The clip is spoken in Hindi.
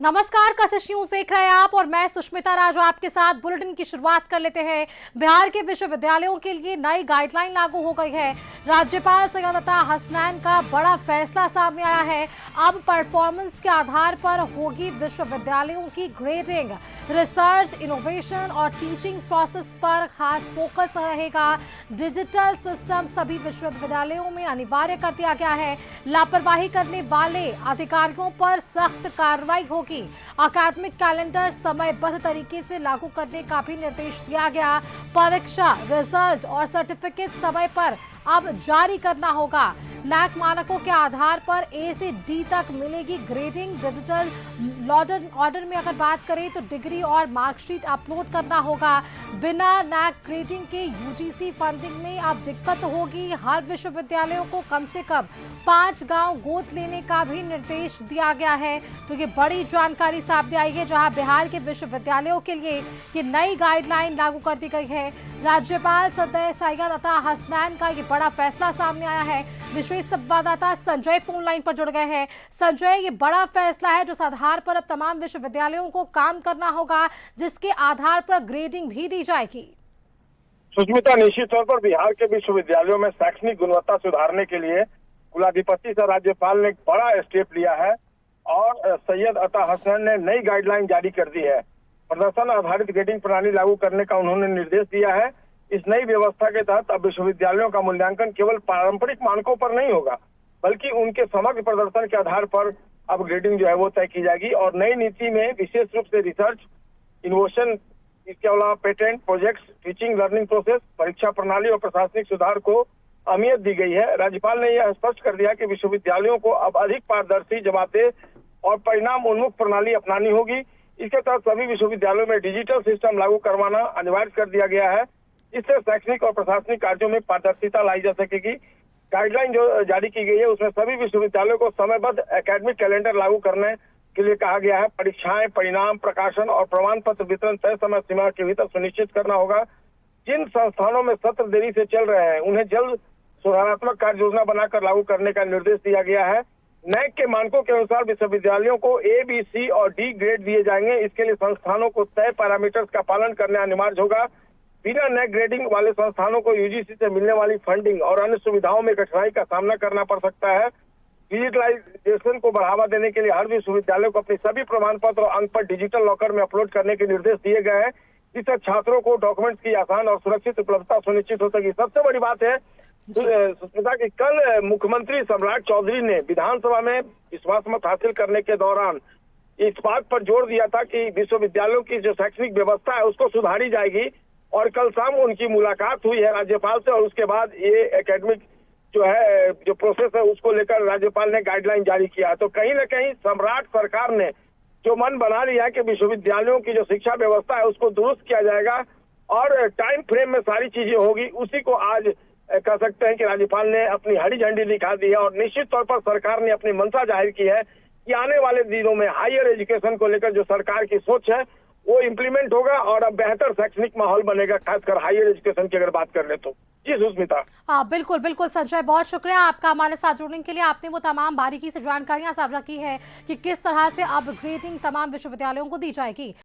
नमस्कार, कशिश न्यूज देख रहे हैं आप और मैं सुष्मिता राजू आपके साथ। बुलेटिन की शुरुआत कर लेते हैं। बिहार के विश्वविद्यालयों के लिए नई गाइडलाइन लागू हो गई है। राज्यपाल सैयद अता हसनैन का बड़ा फैसला सामने आया है। अब परफॉर्मेंस के आधार पर होगी विश्वविद्यालयों की ग्रेडिंग। रिसर्च, इनोवेशन और टीचिंग प्रोसेस पर खास फोकस रहेगा। डिजिटल सिस्टम सभी विश्वविद्यालयों में अनिवार्य कर दिया गया है। लापरवाही करने वाले अधिकारियों पर सख्त कार्रवाई होगी। अकादमिक कैलेंडर समयबद्ध तरीके से लागू करने का भी निर्देश दिया गया। परीक्षा, रिजल्ट और सर्टिफिकेट समय पर अब जारी करना होगा। नैक मानकों के आधार पर ए से डी तक मिलेगी ग्रेडिंग। डिजिटल ऑर्डर में अगर बात करें तो डिग्री और मार्कशीट अपलोड करना होगा। बिना नैक ग्रेडिंग के यूजीसी फंडिंग में अब दिक्कत होगी। हर विश्वविद्यालयों को कम से कम 5 गांव गोद लेने का भी निर्देश दिया गया है। तो ये बड़ी जानकारी सामने आई है, जहां बिहार के विश्वविद्यालयों के लिए ये नई गाइडलाइन लागू कर दी गई है। राज्यपाल सैयद अता हसनैन का ये बड़ा फैसला सामने आया है। विशेष संवाददाता संजय फोन लाइन पर जुड़ गए हैं। संजय, ये बड़ा फैसला है जिस आधार पर अब तमाम विश्वविद्यालयों को काम करना होगा, जिसके आधार पर ग्रेडिंग भी दी जाएगी। सुष्मिता, निश्चित तौर पर बिहार के विश्वविद्यालयों में शैक्षणिक गुणवत्ता सुधारने के लिए कुलाधिपति से राज्यपाल ने एक बड़ा स्टेप लिया है और सैयद अता हसनैन ने नई गाइडलाइन जारी कर दी है। प्रदर्शन आधारित ग्रेडिंग प्रणाली लागू करने का उन्होंने निर्देश दिया है। इस नई व्यवस्था के तहत अब विश्वविद्यालयों का मूल्यांकन केवल पारंपरिक मानकों पर नहीं होगा, बल्कि उनके समग्र प्रदर्शन के आधार पर अब ग्रेडिंग जो है वो तय की जाएगी। और नई नीति में विशेष रूप से रिसर्च, इनोवेशन, इसके अलावा patent, projects, teaching learning process, परीक्षा प्रणाली और प्रशासनिक सुधार को अहमियत दी गई है। राज्यपाल ने यह स्पष्ट कर दिया कि विश्वविद्यालयों को अब अधिक पारदर्शी, जवाबदेह और परिणाम उन्मुख प्रणाली अपनानी होगी। इसके तहत सभी विश्वविद्यालयों में डिजिटल सिस्टम लागू करवाना अनिवार्य कर दिया गया है। इससे शैक्षणिक और प्रशासनिक कार्यों में पारदर्शिता लाई जा सकेगी। गाइडलाइन जो जारी की गई है उसमें सभी विश्वविद्यालयों को समयबद्ध एकेडमिक कैलेंडर लागू करने के लिए कहा गया है। परीक्षाएं, परिणाम प्रकाशन और प्रमाण पत्र वितरण तय समय सीमा के भीतर सुनिश्चित करना होगा। जिन संस्थानों में सत्र देरी से चल रहे हैं उन्हें जल्द सुधारात्मक कार्य योजना बनाकर लागू करने का निर्देश दिया गया है। नैक के मानकों के अनुसार विश्वविद्यालयों को ए, बी, सी और डी ग्रेड दिए जाएंगे। इसके लिए संस्थानों को तय पैरामीटर्स का पालन करना अनिवार्य होगा। बिना नैक ग्रेडिंग वाले संस्थानों को यूजीसी से मिलने वाली फंडिंग और अन्य सुविधाओं में कठिनाई का सामना करना पड़ सकता है। डिजिटलाइजेशन को बढ़ावा देने के लिए हर विश्वविद्यालय को अपने सभी प्रमाण पत्र और अंक पर डिजिटल लॉकर में अपलोड करने के निर्देश दिए गए हैं, जिससे छात्रों को डॉक्यूमेंट्स की आसान और सुरक्षित उपलब्धता सुनिश्चित हो सके। सबसे बड़ी बात है सुष्मिता कि कल मुख्यमंत्री सम्राट चौधरी ने विधानसभा में विश्वास मत हासिल करने के दौरान इस बात पर जोर दिया था कि विश्वविद्यालयों की जो शैक्षणिक व्यवस्था है उसको सुधारी जाएगी। और कल शाम उनकी मुलाकात हुई है राज्यपाल से और उसके बाद ये एकेडमिक जो प्रोसेस है उसको लेकर राज्यपाल ने गाइडलाइन जारी किया। तो कहीं ना कहीं सम्राट सरकार ने जो मन बना लिया है कि विश्वविद्यालयों की जो शिक्षा व्यवस्था है उसको दुरुस्त किया जाएगा और टाइम फ्रेम में सारी चीजें होगी, उसी को आज कह सकते हैं कि राज्यपाल ने अपनी हरी झंडी दिखा दी है। और निश्चित तौर पर सरकार ने अपनी मंशा जाहिर की है कि आने वाले दिनों में हायर एजुकेशन को लेकर जो सरकार की सोच है वो इम्प्लीमेंट होगा और अब बेहतर शैक्षणिक माहौल बनेगा, खासकर हायर एजुकेशन की अगर बात कर ले तो। जी सुष्मिता। हाँ, बिल्कुल बिल्कुल संजय, बहुत शुक्रिया आपका हमारे साथ जुड़ने के लिए। आपने वो तमाम बारीकी से जानकारियां साझा की है कि किस तरह से अब ग्रेडिंग तमाम विश्वविद्यालयों को दी जाएगी।